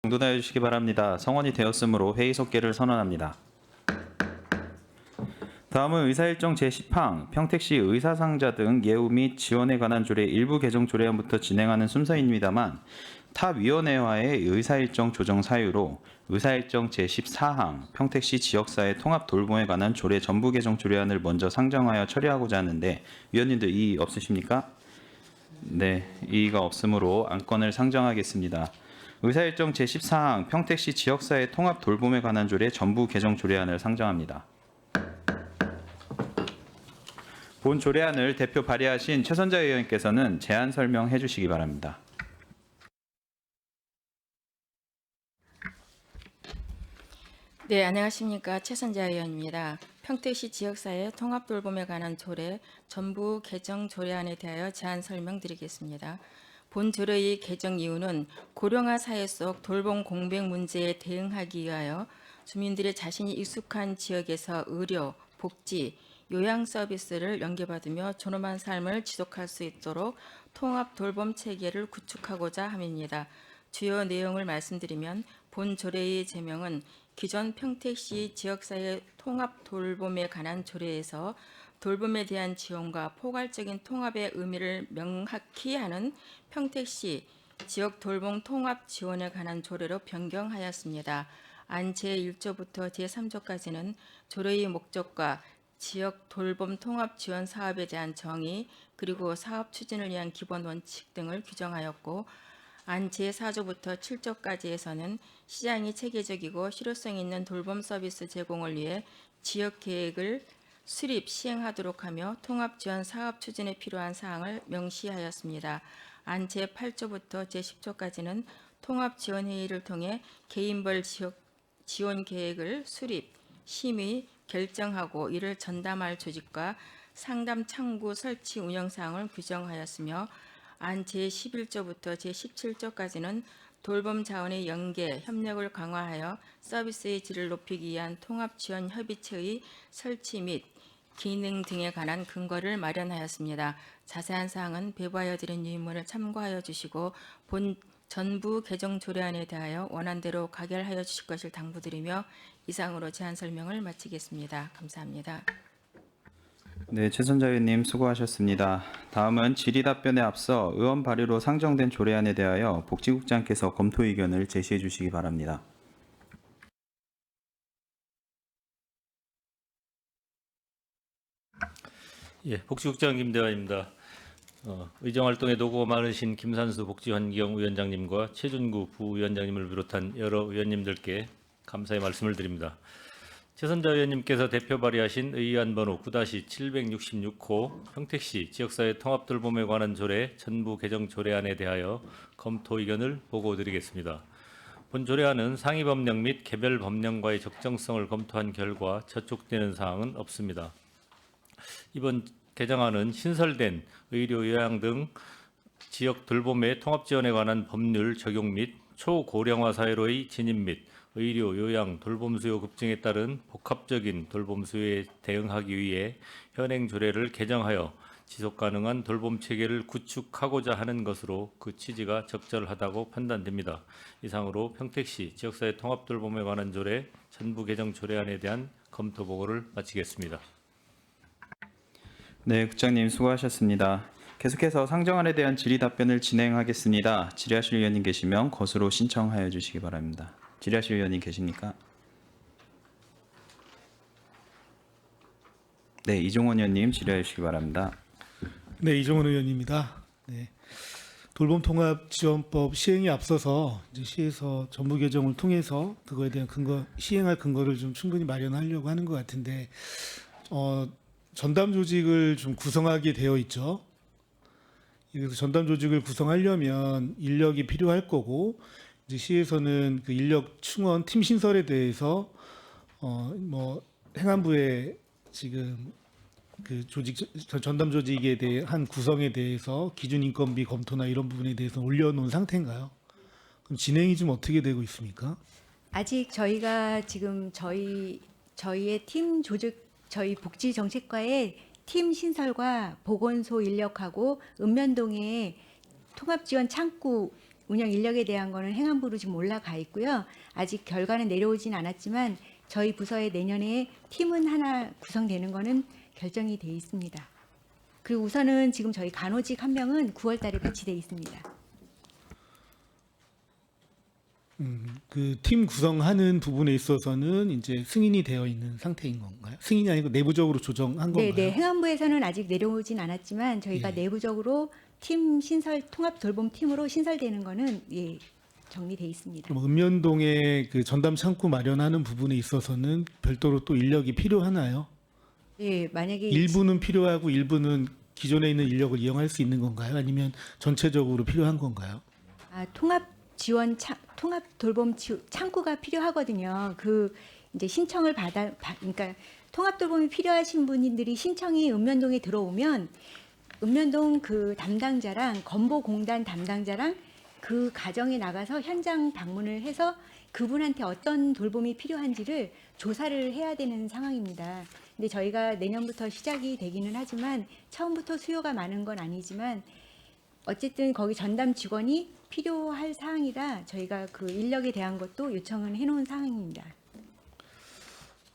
정돈하여 주시기 바랍니다. 성원이 되었으므로 회의 속개를 선언합니다. 다음은 의사일정 제10항 평택시 의사상자 등 예우 및 지원에 관한 조례 일부 개정 조례안부터 진행하는 순서입니다만 타 위원회와의 의사일정 조정 사유로 의사일정 제14항 평택시 지역사회 통합 돌봄에 관한 조례 전부 개정 조례안을 먼저 상정하여 처리하고자 하는데 위원님들 이의 없으십니까? 네, 이의가 없으므로 안건을 상정하겠습니다. 의사일정 제14항 평택시 지역사회 통합 돌봄에 관한 조례 전부 개정 조례안을 상정합니다. 본 조례안을 대표 발의하신 최선자 의원께서는 제안 설명해 주시기 바랍니다. 네, 안녕하십니까. 최선자 의원입니다. 평택시 지역사회 통합돌봄에 관한 조례 전부 개정 조례안에 대하여 제안 설명드리겠습니다. 본 조례의 개정 이유는 고령화 사회 속 돌봄 공백 문제에 대응하기 위하여 주민들이 자신이 익숙한 지역에서 의료, 복지, 요양 서비스를 연계받으며 존엄한 삶을 지속할 수 있도록 통합 돌봄 체계를 구축하고자 함입니다. 주요 내용을 말씀드리면 본 조례의 제명은 기존 평택시 지역사회 통합 돌봄에 관한 조례에서 돌봄에 대한 지원과 포괄적인 통합의 의미를 명확히 하는 평택시 지역 돌봄 통합 지원에 관한 조례로 변경하였습니다. 안 제1조부터 제3조까지는 조례의 목적과 지역 돌봄 통합 지원 사업에 대한 정의 그리고 사업 추진을 위한 기본 원칙 등을 규정하였고 안 제4조부터 7조까지에서는 시장이 체계적이고 실효성 있는 돌봄 서비스 제공을 위해 지역 계획을 수립 시행하도록 하며 통합 지원 사업 추진에 필요한 사항을 명시하였습니다. 안 제8조부터 제10조까지는 통합 지원 회의를 통해 개인별 지역 지원 계획을 수립, 심의, 결정하고 이를 전담할 조직과 상담 창구 설치 운영 사항을 규정하였으며 안 제11조부터 제17조까지는 돌봄 자원의 연계, 협력을 강화하여 서비스의 질을 높이기 위한 통합 지원 협의체의 설치 및 기능 등에 관한 근거를 마련하였습니다. 자세한 사항은 배부하여 드린 유인문을 참고하여 주시고 본 전부 개정 조례안에 대하여 원안대로 가결하여 주실 것을 당부드리며 이상으로 제안 설명을 마치겠습니다. 감사합니다. 네, 최선자 의원님 수고하셨습니다. 다음은 질의 답변에 앞서 의원 발의로 상정된 조례안에 대하여 복지국장께서 검토 의견을 제시해 주시기 바랍니다. 예, 복지국장 김대환입니다. 의정활동에 노고 많으신 김산수 복지환경위원장님과 최준구 부위원장님을 비롯한 여러 의원님들께 감사의 말씀을 드립니다. 최선자 의원님께서 대표 발의하신 의안 번호 9-766호 평택시 지역사회 통합돌봄에 관한 조례 전부 개정 조례안에 대하여 검토 의견을 보고드리겠습니다. 본 조례안은 상위 법령 및 개별 법령과의 적정성을 검토한 결과 저촉되는 사항은 없습니다. 이번 개정안은 신설된 의료, 요양 등 지역 돌봄의 통합 지원에 관한 법률 적용 및 초고령화 사회로의 진입 및 의료, 요양, 돌봄 수요 급증에 따른 복합적인 돌봄 수요에 대응하기 위해 현행 조례를 개정하여 지속 가능한 돌봄 체계를 구축하고자 하는 것으로 그 취지가 적절하다고 판단됩니다. 이상으로 평택시 지역사회 통합 돌봄에 관한 조례 전부 개정 조례안에 대한 검토 보고를 마치겠습니다. 네, 국장님 수고하셨습니다. 계속해서 상정안에 대한 질의 답변을 진행하겠습니다. 질의하실 의원님 계시면 것으로 신청하여 주시기 바랍니다. 질의하실 의원님 계십니까? 네, 이종원 의원님 질의해 주시기 바랍니다. 네, 이종원 의원입니다. 네. 돌봄통합지원법 시행에 앞서서 이제 시에서 전부 개정을 통해서 그거에 대한 근거, 시행할 근거를 좀 충분히 마련하려고 하는 것 같은데, 전담 조직을 좀 구성하게 되어 있죠. 그래서 전담 조직을 구성하려면 인력이 필요할 거고, 이제 시에서는 그 인력 충원 팀 신설에 대해서 행안부에 지금 그 조직 전담 조직에 대한 구성에 대해서 기준 인건비 검토나 이런 부분에 대해서 올려놓은 상태인가요? 그럼 진행이 좀 어떻게 되고 있습니까? 아직 저희가 지금 저희의 팀 조직 저희 복지정책과의 팀 신설과 보건소 인력하고 읍면동에 통합지원 창구 운영 인력에 대한 거는 행안부로 지금 올라가 있고요. 아직 결과는 내려오진 않았지만 저희 부서에 내년에 팀은 하나 구성되는 거는 결정이 돼 있습니다. 그리고 우선은 지금 저희 간호직 한 명은 9월 달에 배치돼 있습니다. 그 팀 구성하는 부분에 있어서는 이제 승인이 되어 있는 상태인 건가요? 승인이 아니고 내부적으로 조정한 건가요? 네, 행안부에서는 아직 내려오진 않았지만 저희가 예. 내부적으로 팀 신설 통합 돌봄 팀으로 신설되는 거는 정리돼 있습니다. 그럼 읍면동에 그 전담 창구 마련하는 부분에 있어서는 별도로 또 인력이 필요하나요? 네, 만약에 일부는 필요하고 일부는 기존에 있는 인력을 이용할 수 있는 건가요? 아니면 전체적으로 필요한 건가요? 통합 지원 통합 돌봄 창구가 필요하거든요. 그 이제 신청을 그러니까 통합 돌봄이 필요하신 분들이 신청이 읍면동에 들어오면 읍면동 그 담당자랑 건보공단 담당자랑 그 가정에 나가서 현장 방문을 해서 그분한테 어떤 돌봄이 필요한지를 조사를 해야 되는 상황입니다. 근데 저희가 내년부터 시작이 되기는 하지만 처음부터 수요가 많은 건 아니지만 어쨌든 거기 전담 직원이 필요할 사항이라 저희가 그 인력에 대한 것도 요청은 해놓은 상황입니다.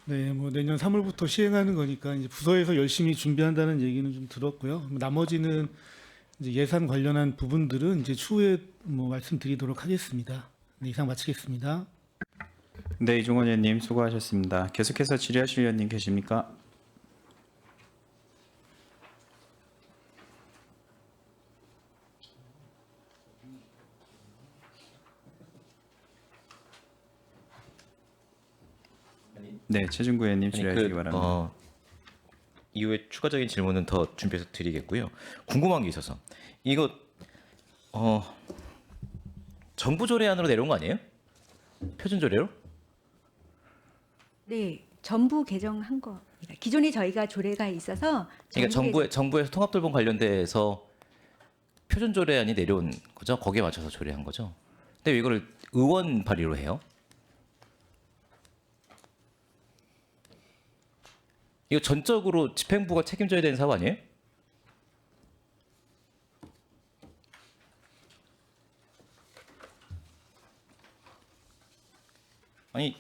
네, 뭐 내년 3월부터 시행하는 거니까 이제 부서에서 열심히 준비한다는 얘기는 좀 들었고요. 나머지는 이제 예산 관련한 부분들은 이제 추후에 뭐 말씀드리도록 하겠습니다. 네, 이상 마치겠습니다. 네, 이종원 의원님 수고하셨습니다. 계속해서 질의하실 의원님 계십니까? 네, 최준구 의원님 질의하시기 바랍니다. 이후에 추가적인 질문은 더 준비해서 드리겠고요. 궁금한 게 있어서 이거 정부 조례안으로 내려온 거 아니에요? 표준 조례로? 네, 전부 개정한 겁니다. 기존에 저희가 조례가 있어서 그러니까 정부에서 통합돌봄 관련돼서 표준 조례안이 내려온 거죠? 거기에 맞춰서 조례한 거죠? 근데 왜 이거를 의원 발의로 해요? 이거 전적으로 집행부가 책임져야 되는 사업 아니에요? 아니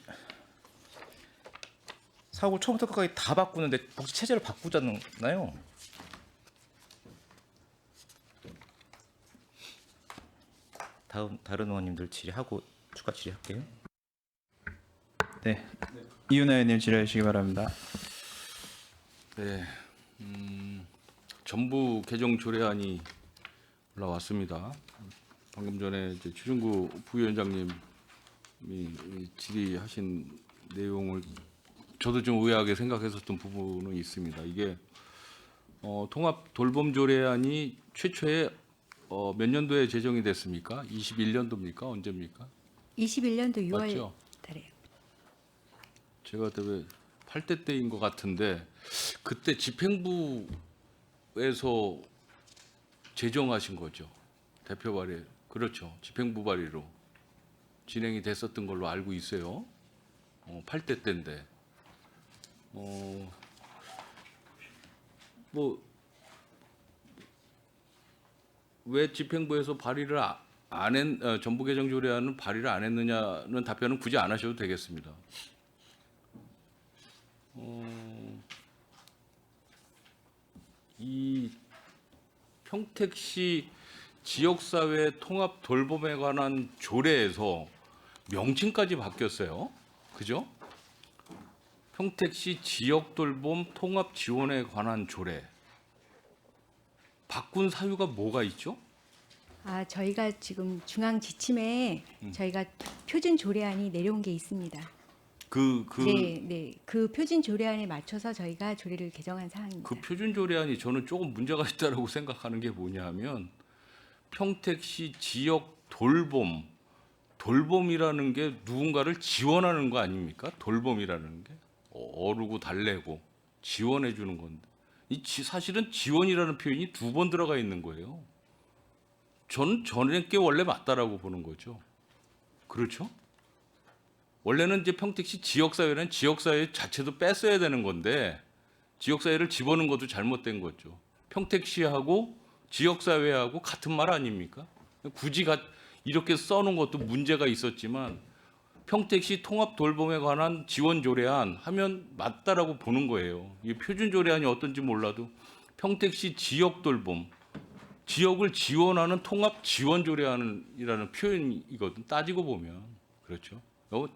사업을 처음부터 끝까지 다 바꾸는데 혹시 체제를 바꾸잖아요. 다른 의원님들 질의하고 추가 질의할게요. 네, 이윤아 의원님 질의하시기 바랍니다. 네, 전부 개정 조례안이 올라왔습니다. 방금 전에 이제 최준구 부위원장님이 질의하신 내용을 저도 좀 의아하게 생각했었던 부분은 있습니다. 이게 통합 돌봄 조례안이 최초에 몇 년도에 제정이 됐습니까? 21년도입니까? 언제입니까? 21년도 6월 맞죠? 달에요. 제가 그때 8대 때인 것 같은데 그때 집행부에서 제정하신 거죠. 대표 발의 그렇죠. 집행부 발의로 진행이 됐었던 걸로 알고 있어요. 8대 때인데 뭐 왜 집행부에서 발의를 전부 개정 조례안은 발의를 안 했느냐는 답변은 굳이 안 하셔도 되겠습니다. 이 평택시 지역사회 통합 돌봄에 관한 조례에서 명칭까지 바뀌었어요. 그죠? 평택시 지역돌봄 통합 지원에 관한 조례. 바꾼 사유가 뭐가 있죠? 저희가 지금 중앙 지침에 저희가 표준 조례안이 내려온 게 있습니다. 네. 그 표준 조례안에 맞춰서 저희가 조례를 개정한 사항입니다. 그 표준 조례안이 저는 조금 문제가 있다라고 생각하는 게 뭐냐면 평택시 지역 돌봄이라는 게 누군가를 지원하는 거 아닙니까? 돌봄이라는 게 어르고 달래고 지원해 주는 건데 사실은 지원이라는 표현이 2번 들어가 있는 거예요. 저는 게 원래 맞다라고 보는 거죠. 그렇죠? 원래는 이제 평택시 지역사회는 지역사회 자체도 뺐어야 되는 건데 지역사회를 집어넣은 것도 잘못된 거죠. 평택시하고 지역사회하고 같은 말 아닙니까? 굳이 이렇게 써놓은 것도 문제가 있었지만 평택시 통합 돌봄에 관한 지원 조례안 하면 맞다라고 보는 거예요. 이 표준 조례안이 어떤지 몰라도 평택시 지역 돌봄, 지역을 지원하는 통합 지원 조례안이라는 표현이거든. 따지고 보면 그렇죠.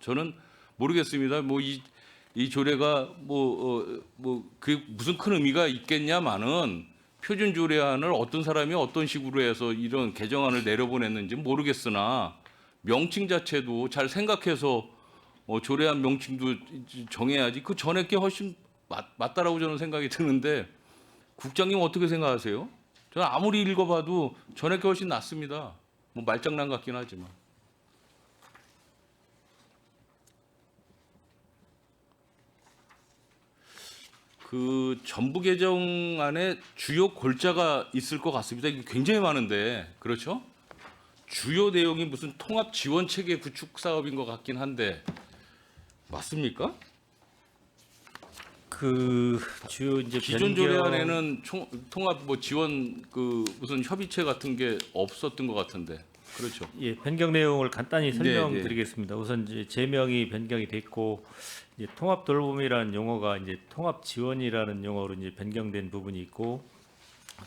저는 모르겠습니다. 뭐 이 조례가 그 무슨 큰 의미가 있겠냐마는 표준 조례안을 어떤 사람이 어떤 식으로 해서 이런 개정안을 내려보냈는지 모르겠으나 명칭 자체도 잘 생각해서 조례안 명칭도 정해야지. 그 전에 게 훨씬 맞다라고 저는 생각이 드는데 국장님 어떻게 생각하세요? 저는 아무리 읽어봐도 전에 게 훨씬 낫습니다. 뭐 말장난 같긴 하지만. 그 전부 개정안에 주요 골자가 있을 것 같습니다. 이게 굉장히 많은데 그렇죠? 주요 내용이 무슨 통합 지원 체계 구축 사업인 것 같긴 한데 맞습니까? 그 주요 이제 기존 변경- 조례안에는 통합 뭐 지원 그 무슨 협의체 같은 게 없었던 것 같은데 그렇죠? 예, 변경 내용을 간단히 네, 설명드리겠습니다. 우선 이제 제명이 변경이 됐고 이제 통합 돌봄이라는 용어가 이제 통합 지원이라는 용어로 이제 변경된 부분이 있고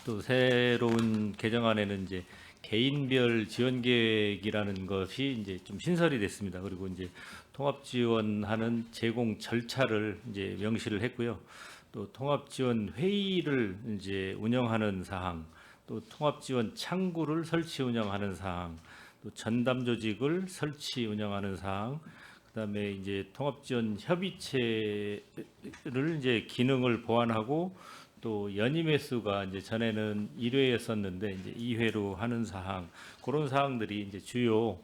또 새로운 개정안에는 이제 개인별 지원 계획이라는 것이 이제 좀 신설이 됐습니다. 그리고 이제 통합 지원하는 제공 절차를 이제 명시를 했고요. 또 통합 지원 회의를 이제 운영하는 사항, 또 통합 지원 창구를 설치 운영하는 사항, 또 전담 조직을 설치 운영하는 사항, 그다음에 이제 통합 지원 협의체를 이제 기능을 보완하고 또 연임 횟수가 이제 전에는 1회였었는데 이제 2회로 하는 사항, 그런 사항들이 이제 주요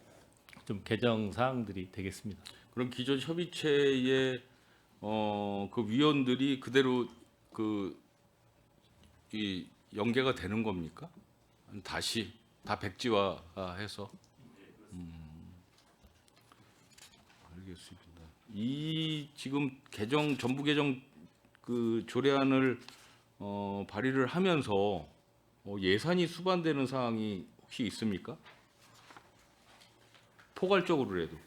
좀 개정 사항들이 되겠습니다. 그럼 기존 협의체의 그 위원들이 그대로 이 연계가 되는 겁니까? 다시 다 백지화해서 알겠습니다. 이 지금 전부 개정 그 조례안을 발의를 하면서 예산이 수반되는 사항이 혹시 있습니까? 포괄적으로라도.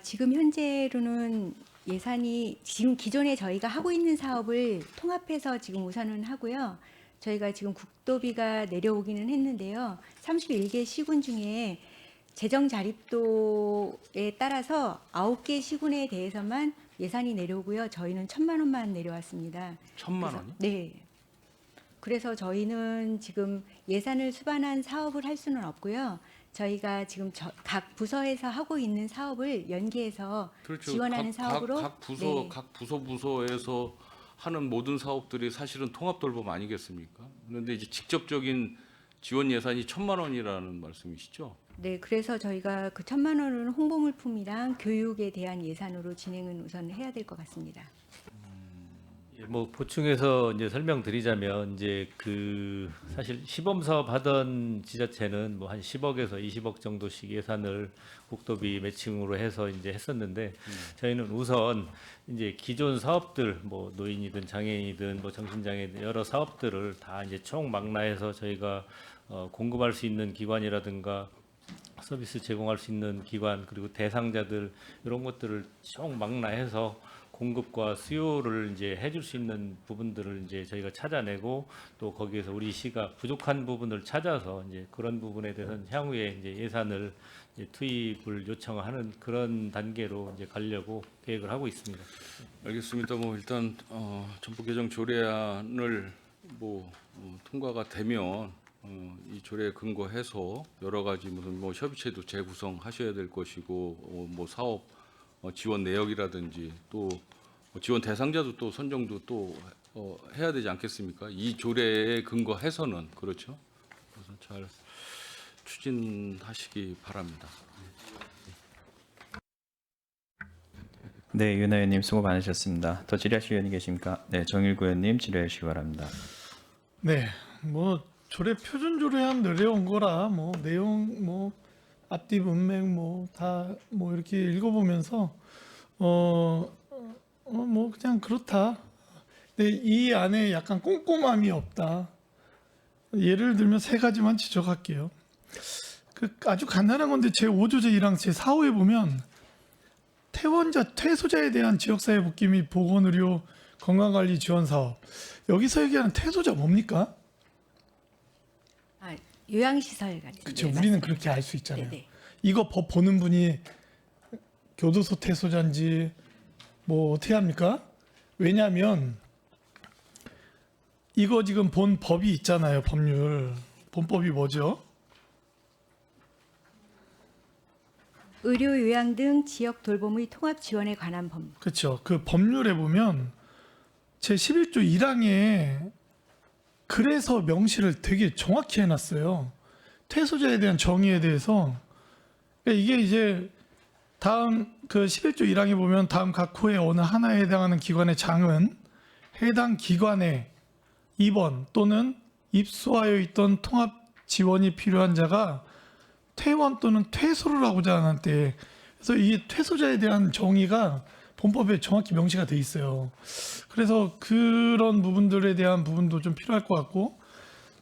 지금 현재로는 예산이 지금 기존에 저희가 하고 있는 사업을 통합해서 지금 우선은 하고요. 저희가 지금 국도비가 내려오기는 했는데요. 31개 시군 중에 재정 자립도에 따라서 9개 시군에 대해서만 예산이 내려오고요. 저희는 1,000만 원만 내려왔습니다. 1,000만 원이? 네. 그래서 저희는 지금 예산을 수반한 사업을 할 수는 없고요. 저희가 지금 각 부서에서 하고 있는 사업을 연계해서 그렇죠. 지원하는 사업으로 각 부서 네. 각 부서에서 하는 모든 사업들이 사실은 통합 돌봄 아니겠습니까? 그런데 이제 직접적인 지원 예산이 1,000만 원이라는 말씀이시죠? 네, 그래서 저희가 그 1,000만 원은 홍보 물품이랑 교육에 대한 예산으로 진행은 우선 해야 될 것 같습니다. 예, 뭐 보충해서 이제 설명드리자면 이제 그 사실 시범 사업 하던 지자체는 뭐 한 10억에서 20억 정도씩 예산을 국도비 매칭으로 해서 이제 했었는데 저희는 우선 이제 기존 사업들 뭐 노인이든 장애인이든 뭐 정신장애든 여러 사업들을 다 이제 총망라해서 저희가 공급할 수 있는 기관이라든가 서비스 제공할 수 있는 기관 그리고 대상자들 이런 것들을 총망라해서 공급과 수요를 이제 해줄 수 있는 부분들을 이제 저희가 찾아내고 또 거기에서 우리 시가 부족한 부분을 찾아서 이제 그런 부분에 대해서는 향후에 이제 예산을 이제 투입을 요청하는 그런 단계로 이제 가려고 계획을 하고 있습니다. 알겠습니다. 뭐 일단 전부 개정 조례안을 통과가 되면 이 조례에 근거해서 여러 가지 무슨 뭐 협의체도 재구성하셔야 될 것이고 뭐 사업 지원 내역이라든지 또 지원 대상자도 또 선정도 또 해야 되지 않겠습니까? 이 조례에 근거해서는 그렇죠. 그래서 잘 추진하시기 바랍니다. 네, 윤 의원님 수고 많으셨습니다. 더 질의하실 의원이 계십니까? 네, 정일구 의원님 질의해 주시기 바랍니다. 네, 뭐 조례 표준 조례안 내려온 거라 뭐 내용 뭐 앞뒤 문맥 뭐 다 뭐 이렇게 읽어보면서 뭐 그냥 그렇다. 근데 이 안에 약간 꼼꼼함이 없다. 예를 들면 세 가지만 지적할게요. 그 아주 간단한 건데 제 5조 제1항 제 4호에 보면 퇴소자에 대한 지역사회 복귀 및 보건의료 건강관리 지원 사업. 여기서 얘기하는 퇴소자 뭡니까? 아, 요양시설 같은. 그렇죠. 데 우리는 맞습니다. 그렇게 알 수 있잖아요. 네네. 이거 법 보는 분이 교도소 퇴소자인지 뭐 어떻게 합니까? 왜냐하면 이거 지금 본 법이 있잖아요. 법률. 본법이 뭐죠? 의료 요양 등 지역 돌봄의 통합 지원에 관한 법. 그렇죠. 그 법률에 보면 제 11조 1항에 그래서 명시를 되게 정확히 해놨어요. 퇴소자에 대한 정의에 대해서. 그러니까 이게 이제 다음 그 11조 1항에 보면 다음 각 호의 어느 하나에 해당하는 기관의 장은 해당 기관에 입원 또는 입소하여 있던 통합 지원이 필요한 자가 퇴원 또는 퇴소를 하고자 하는 때, 그래서 이 퇴소자에 대한 정의가 본법에 정확히 명시가 돼 있어요. 그래서 그런 부분들에 대한 부분도 좀 필요할 것 같고,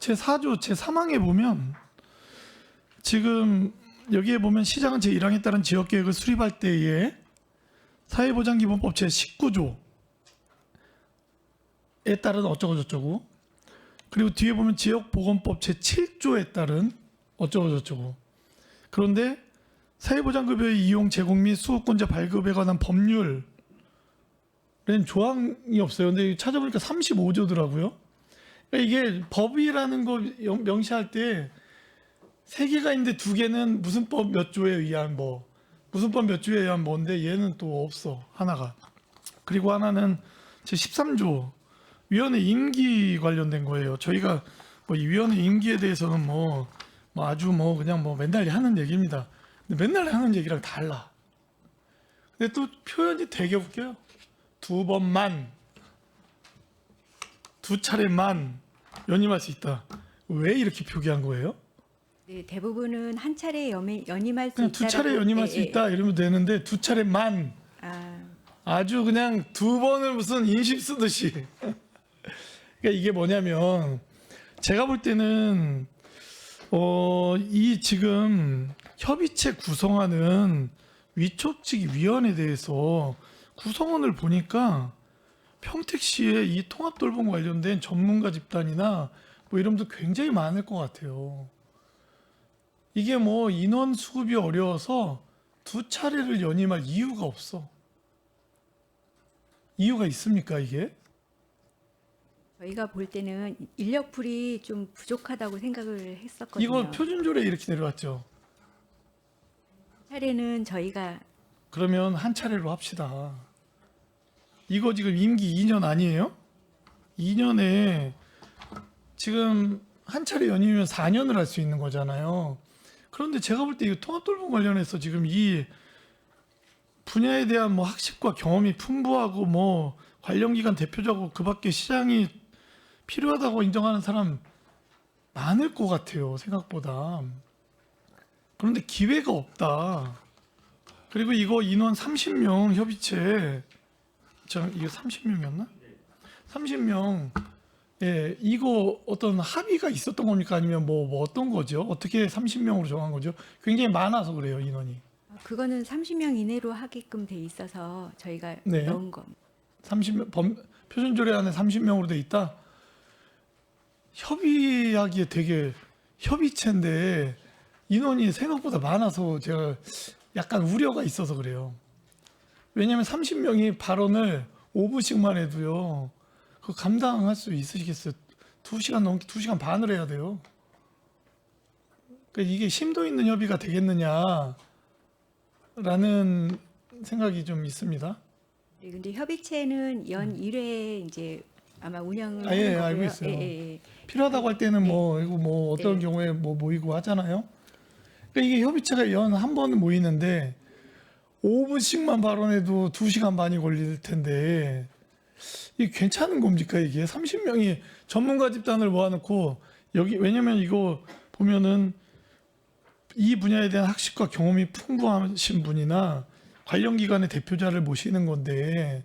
제 4조 제 3항에 보면 지금 여기에 보면 시장은 제 1항에 따른 지역계획을 수립할 때에 사회보장기본법 제 19조에 따른 어쩌고저쩌고, 그리고 뒤에 보면 지역보건법 제 7조에 따른 어쩌고저쩌고. 그런데 사회보장급여의 이용 제공 및 수호권자 발급에 관한 법률은 조항이 없어요. 근데 찾아보니까 35조더라고요. 그러니까 이게 법이라는 거 명시할 때 3개가 있는데 2개는 무슨 법 몇 조에 의한 뭐, 무슨 법 몇 조에 의한 뭔데 얘는 또 없어, 하나가. 그리고 하나는 제 13조 위원회 임기 관련된 거예요. 저희가 뭐 이 위원회 임기에 대해서는 뭐 아주 뭐 그냥 뭐 맨날 하는 얘기입니다. 근데 맨날 하는 얘기랑 달라. 근데 또 표현이 되게 웃겨요. 2번만, 2차례만 연임할 수 있다. 왜 이렇게 표기한 거예요? 네, 대부분은 한 차례 연임할 수 그냥 있다. 2차례 연임할 수 있다 이러면 되는데 2차례만 아, 아주 그냥 2번을 무슨 인식 쓰듯이. 그러니까 이게 뭐냐면 제가 볼 때는 이 지금 협의체 구성하는 위촉직 위원회에 대해서 구성원을 보니까 평택시의 이 통합돌봄 관련된 전문가 집단이나 뭐 이런 분들 굉장히 많을 것 같아요. 이게 뭐 인원 수급이 어려워서 2차례를 연임할 이유가 없어. 이유가 있습니까 이게? 저희가 볼 때는 인력풀이 좀 부족하다고 생각을 했었거든요. 이거 표준조례 이렇게 내려왔죠. 차례는 저희가 그러면 한 차례로 합시다. 이거 지금 임기 2년 아니에요? 2년에 지금 한 차례 연임이면 4년을 할 수 있는 거잖아요. 그런데 제가 볼 때 이 통합돌봄 관련해서 지금 이 분야에 대한 뭐 학식과 경험이 풍부하고 뭐 관련 기관 대표자고 그밖에 시장이 필요하다고 인정하는 사람 많을 것 같아요. 생각보다. 그런데 기회가 없다. 그리고 이거 인원 30명 협의체, 이거 30명이었나? 30명. 예, 이거 어떤 합의가 있었던 겁니까? 아니면 뭐 어떤 거죠? 어떻게 30명으로 정한 거죠? 굉장히 많아서 그래요, 인원이. 그거는 30명 이내로 하게끔 돼 있어서 저희가 네. 넣은 겁니다. 30명 표준조례 안에 30명으로 돼 있다. 협의하기에 되게 협의체인데 인원이 생각보다 많아서 제가 약간 우려가 있어서 그래요. 왜냐하면 30명이 발언을 5분씩만 해도요. 그거 감당할 수 있으시겠어요? 2시간 넘게 2시간 반을 해야 돼요. 그러니까 이게 심도 있는 협의가 되겠느냐라는 생각이 좀 있습니다. 네, 근데 협의체는 연 1회 이제 아마 운영을 예, 하는 거고요. 알고 있어요. 예. 필요하다고 할 때는 네. 뭐 어떤 네. 경우에 뭐 모이고 하잖아요. 그러니까 이게 협의체가 연 한 번 모이는데 5분씩만 발언해도 2시간 반이 걸릴 텐데 이게 괜찮은 겁니까 이게? 30명이 전문가 집단을 모아놓고 여기 왜냐면 이거 보면은 이 분야에 대한 학식과 경험이 풍부하신 분이나 관련 기관의 대표자를 모시는 건데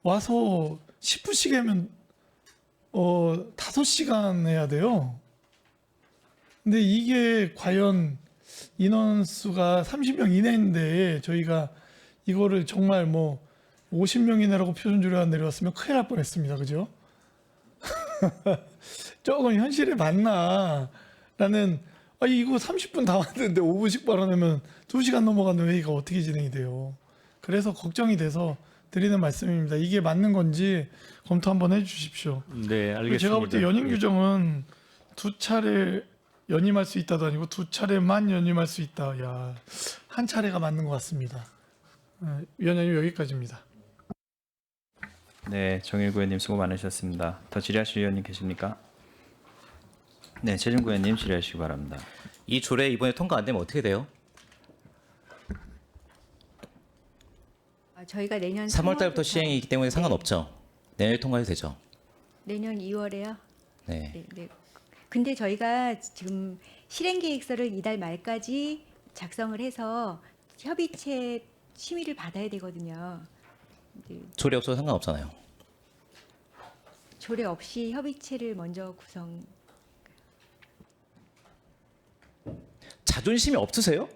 와서 10분씩 하면 5시간 해야 돼요. 근데 이게 과연 인원수가 30명 이내인데 저희가 이거를 정말 뭐 50명 이내라고 표준조례안 내려왔으면 큰일 날 뻔했습니다. 그죠? 조금 현실에 맞나 라는 이거 30분 다 왔는데 5분씩 발언하면 2시간 넘어가는 회의가 어떻게 진행이 돼요. 그래서 걱정이 돼서 드리는 말씀입니다. 이게 맞는 건지 검토 한번 해주십시오. 네, 알겠습니다. 제가 볼 때 연임 규정은 2차례 연임할 수 있다도 아니고 2차례만 연임할 수 있다. 야, 한 차례가 맞는 것 같습니다. 위원장님 여기까지입니다. 네, 정일구 의원님 수고 많으셨습니다. 더 질의하실 의원님 계십니까? 네, 최준구 의원님 질의하시기 바랍니다. 이 조례 이번에 통과 안 되면 어떻게 돼요? 저희가 내년 3월 달부터 3월부터 시행이기 때문에 상관없죠. 내년에 통과해도 되죠. 내년 2월에요. 네. 네, 네. 근데 저희가 지금 실행 계획서를 이달 말까지 작성을 해서 협의체 심의를 받아야 되거든요. 네, 조례 없어도 상관없잖아요. 조례 없이 협의체를 먼저 구성. 자존심이 없으세요?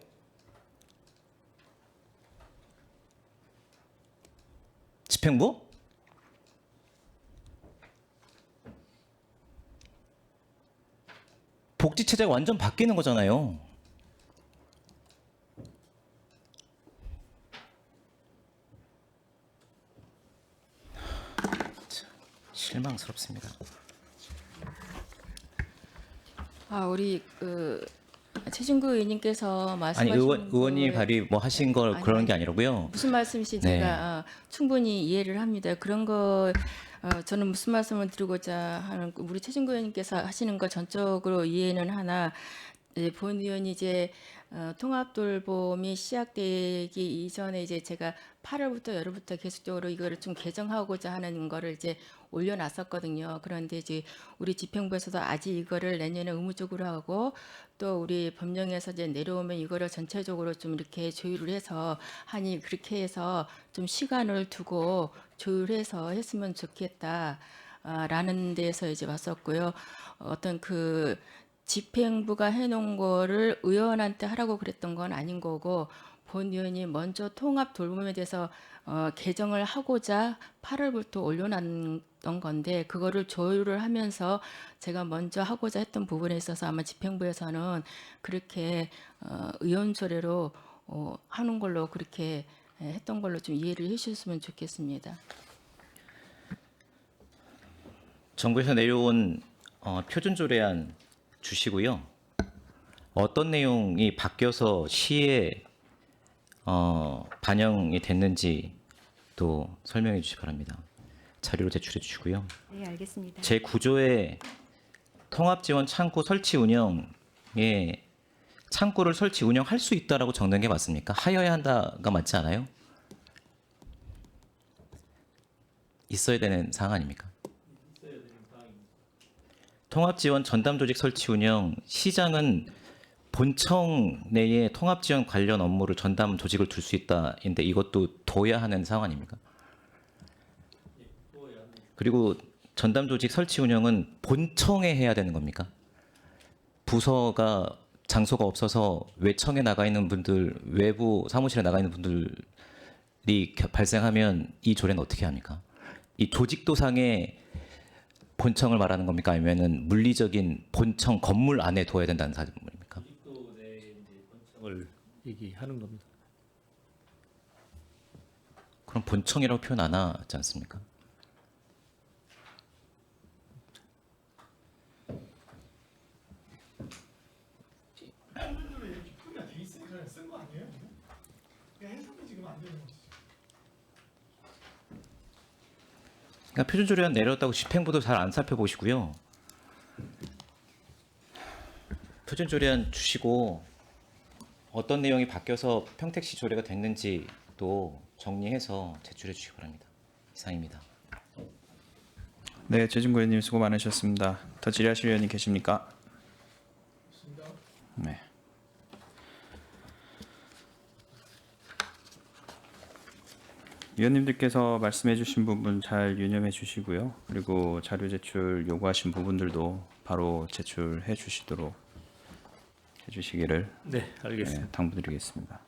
집행부? 복지 체제가 완전 바뀌는 거잖아요. 참, 실망스럽습니다. 우리 최준구 의원님께서 아니 말씀하신 의원님 거에 발의 뭐 하신 걸 아니, 그런 아니. 게 아니라고요. 무슨 말씀이신지 네. 제가 충분히 이해를 합니다. 그런 거 저는 무슨 말씀을 드리고자 하는 우리 최준구 의원님께서 하시는 거 전적으로 이해는 하나 본 의원이 이제 통합돌봄이 시작되기 이전에 이제 제가 8월부터 열흘부터 계속적으로 이거를 좀 개정하고자 하는 거를 이제 올려놨었거든요. 그런데 이제 우리 집행부에서도 아직 이거를 내년에 의무적으로 하고 또 우리 법령에서 이제 내려오면 이거를 전체적으로 좀 이렇게 조율을 해서 하니 그렇게 해서 좀 시간을 두고 조율해서 했으면 좋겠다. 라는 데서 이제 왔었고요. 어떤 그 집행부가 해놓은 거를 의원한테 하라고 그랬던 건 아닌 거고 본 의원이 먼저 통합 돌봄에 대해서 개정을 하고자 8월부터 올려놨던 건데 그거를 조율을 하면서 제가 먼저 하고자 했던 부분에 있어서 아마 집행부에서는 그렇게 의원 조례로 하는 걸로 그렇게 했던 걸로 좀 이해를 해주셨으면 좋겠습니다. 정부에서 내려온 표준조례안 주시고요. 어떤 내용이 바뀌어서 시에 반영이 됐는지 또 설명해 주시기 바랍니다. 자료로 제출해 주시고요. 네, 알겠습니다. 제 9조의 통합지원 창구 설치 운영에 창구를 설치 운영할 수 있다라고 적는 게 맞습니까? 하여야 한다가 맞지 않아요? 있어야 되는 사항 아닙니까? 통합지원 전담조직 설치 운영 시장은 본청 내에 통합지원 관련 업무를 전담 조직을 둘 수 있다인데 이것도 둬야 하는 상황 아닙니까? 그리고 전담 조직 설치 운영은 본청에 해야 되는 겁니까? 부서가 장소가 없어서 외청에 나가 있는 분들, 외부 사무실에 나가 있는 분들이 발생하면 이 조례는 어떻게 합니까? 이 조직도상의 본청을 말하는 겁니까? 아니면은 물리적인 본청 건물 안에 둬야 된다는 사실입니까? 조직도 내 이제 본청을 얘기하는 겁니다. 그럼 본청이라고 표현 안 하지 않습니까? 그러니까 표준조례안 내렸다고 집행부도 잘 안 살펴보시고요. 표준조례안 주시고 어떤 내용이 바뀌어서 평택시 조례가 됐는지 또 정리해서 제출해 주시기 바랍니다. 이상입니다. 네, 최준구 의원님 수고 많으셨습니다. 더 질의하실 의원님 계십니까? 네. 위원님들께서 말씀해 주신 부분 잘 유념해 주시고요. 그리고 자료 제출 요구하신 부분들도 바로 제출해 주시도록 해주시기 주시기를 네, 알겠습니다. 당부드리겠습니다.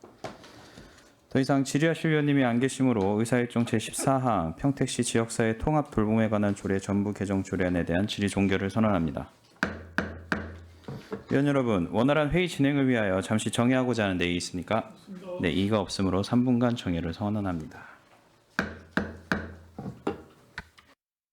더 이상 질의하실 위원님이 안 계시므로 의사일정 제14항 평택시 지역사회 통합 돌봄에 관한 조례 전부 개정 조례안에 대한 질의 종결을 선언합니다. 위원 여러분, 원활한 회의 진행을 위하여 잠시 정의하고자 하는 내용이 있습니까? 네, 이의가 없으므로 3분간 정의를 선언합니다.